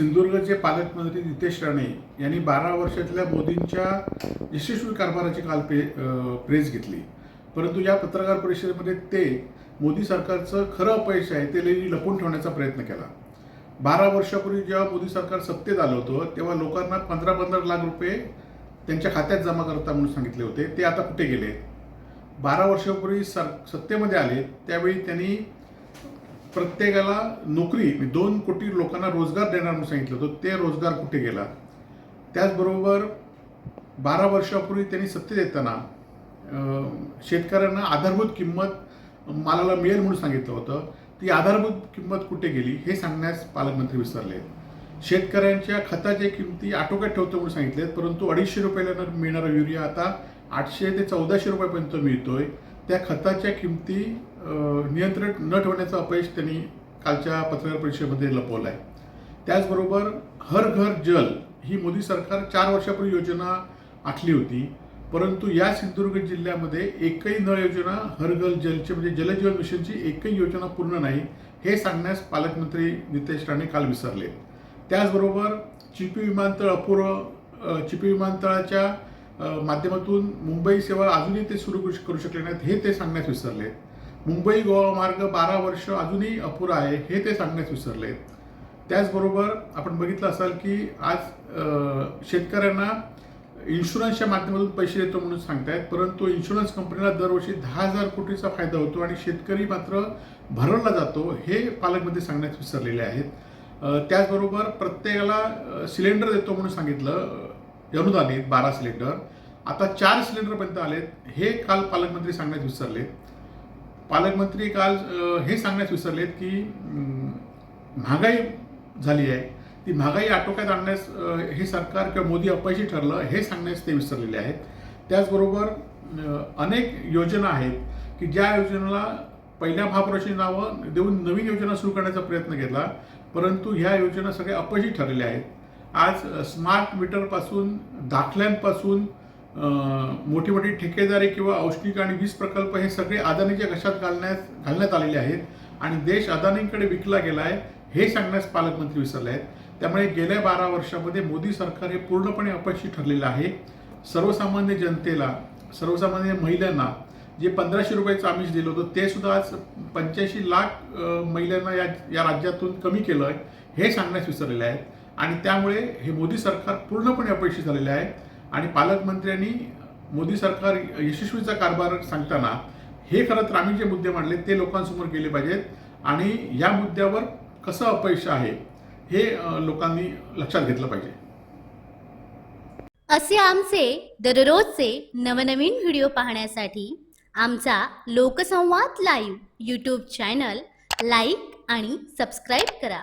सिंधुदुर्गचे पालकमंत्री नितेश राणे यांनी 12 वर्षातल्या मोदींच्या यशस्वी कारभाराची काल प्रेस घेतली. परंतु या पत्रकार परिषदेमध्ये ते मोदी सरकारचं खरं अपयश आहे ते लपून ठेवण्याचा प्रयत्न केला. 12 वर्षापूर्वी जेव्हा मोदी सरकार सत्तेत आलं होतं तेव्हा लोकांना 15-15 लाख रुपये त्यांच्या खात्यात जमा करता म्हणून सांगितले होते. ते आता कुठे गेले? 12 वर्षापूर्वी सत्तेमध्ये आले त्यावेळी त्यांनी प्रत्येकाला नोकरी 2 कोटी लोकांना रोजगार देणार म्हणून सांगितलं होतं. ते रोजगार कुठे गेला? त्याचबरोबर 12 वर्षापूर्वी त्यांनी सत्तेत येताना शेतकऱ्यांना आधारभूत किंमत मालाला मिळेल म्हणून सांगितलं होतं. ती आधारभूत किंमत कुठे गेली हे सांगण्यास पालकमंत्री विसरले. शेतकऱ्यांच्या खताच्या किमती आटोक्यात ठेवतो म्हणून सांगितलेत, परंतु 250 रुपयाला मिळणारा युरिया आता 800 ते 1400 रुपयापर्यंत मिळतोय. त्या खताच्या किमती नियंत्रित न ठेवण्याचं अपयश त्यांनी कालच्या पत्रकार परिषदेमध्ये लपवलं आहे. त्याचबरोबर हर घर जल ही मोदी सरकार 4 वर्षापूर्वी योजना आखली होती, परंतु या सिंधुदुर्ग जिल्ह्यामध्ये एकही नळ योजना हर घर जलची म्हणजे जलजीवन मिशनची एकही योजना पूर्ण नाही हे सांगण्यास पालकमंत्री नितेश राणे काल विसरले. त्याचबरोबर चिपी विमानतळाच्या माध्यमातून मुंबई सेवा अजूनही ते सुरू करू शकले नाहीत हे ते सांगण्यास विसरले. मुंबई गोवा मार्ग 12 वर्ष अजूनही अपुरा आहे हे ते सांगण्यास विसरले. त्याचबरोबर आपण बघितलं असाल की आज शेतकऱ्यांना इन्शुरन्सच्या माध्यमातून पैसे देतो म्हणून सांगतायत, परंतु इन्शुरन्स कंपनीला दरवर्षी 10,000 कोटीचा फायदा होतो आणि शेतकरी मात्र भरवला जातो हे पालकमंत्री सांगण्यास विसरलेले आहेत. त्याचबरोबर प्रत्येकाला सिलेंडर देतो म्हणून सांगितलं, अनुदानित 12 सिलेंडर आता 4 सिलेंडरपर्यंत आलेत हे काल पालकमंत्री सांगण्यास विसरले. पालकमंत्री काल हे सांगण्यास विसरलेत की महागाई झाली आहे, ती महागाई आटोक्यात आणण्यास हे सरकार किंवा मोदी अपयशी ठरलं हे सांगण्यास ते विसरलेले आहेत. त्याचबरोबर अनेक योजना आहेत की ज्या योजनेला पहिल्या महापुरुषांची नावं देऊन नवीन योजना सुरू करण्याचा प्रयत्न केला, परंतु ह्या योजना सगळ्या अपयशी ठरलेल्या आहेत. आज स्मार्ट मीटरपासून दाखल्यांपासून मोठी मोठी ठेकेदारी किंवा औष्णिक आणि वीज प्रकल्प हे सगळे अदानीच्या घशात घालण्यात आलेले आहेत आणि देश अदानींकडे विकला गेला आहे हे सांगण्यास पालकमंत्री विसरले आहेत. त्यामुळे गेल्या 12 वर्षामध्ये मोदी सरकार हे पूर्णपणे अपयशी ठरलेलं आहे. सर्वसामान्य जनतेला, सर्वसामान्य महिलांना जे 1500 रुपयाचं आमिष दिलं होतं ते सुद्धा आज 85 लाख महिलांना या राज्यातून कमी केलं आहे हे सांगण्यास विसरलेले आहेत आणि त्यामुळे हे मोदी सरकार पूर्णपणे अपयशी झालेले आहे. आणि पालकमंत्र्यांनी मोदी सरकार यशस्वीचा कारभार सांगताना हे खरं तर आम्ही जे मुद्दे मांडले ते लोकांसमोर गेले पाहिजेत आणि या मुद्द्यावर कसं अपयश आहे हे लोकांनी लक्षात घेतलं पाहिजे. असे आमचे दररोजचे नवनवीन व्हिडिओ पाहण्यासाठी आमचा लोकसंवाद लाईव्ह यूट्यूब चॅनल लाईक आणि सबस्क्राईब करा.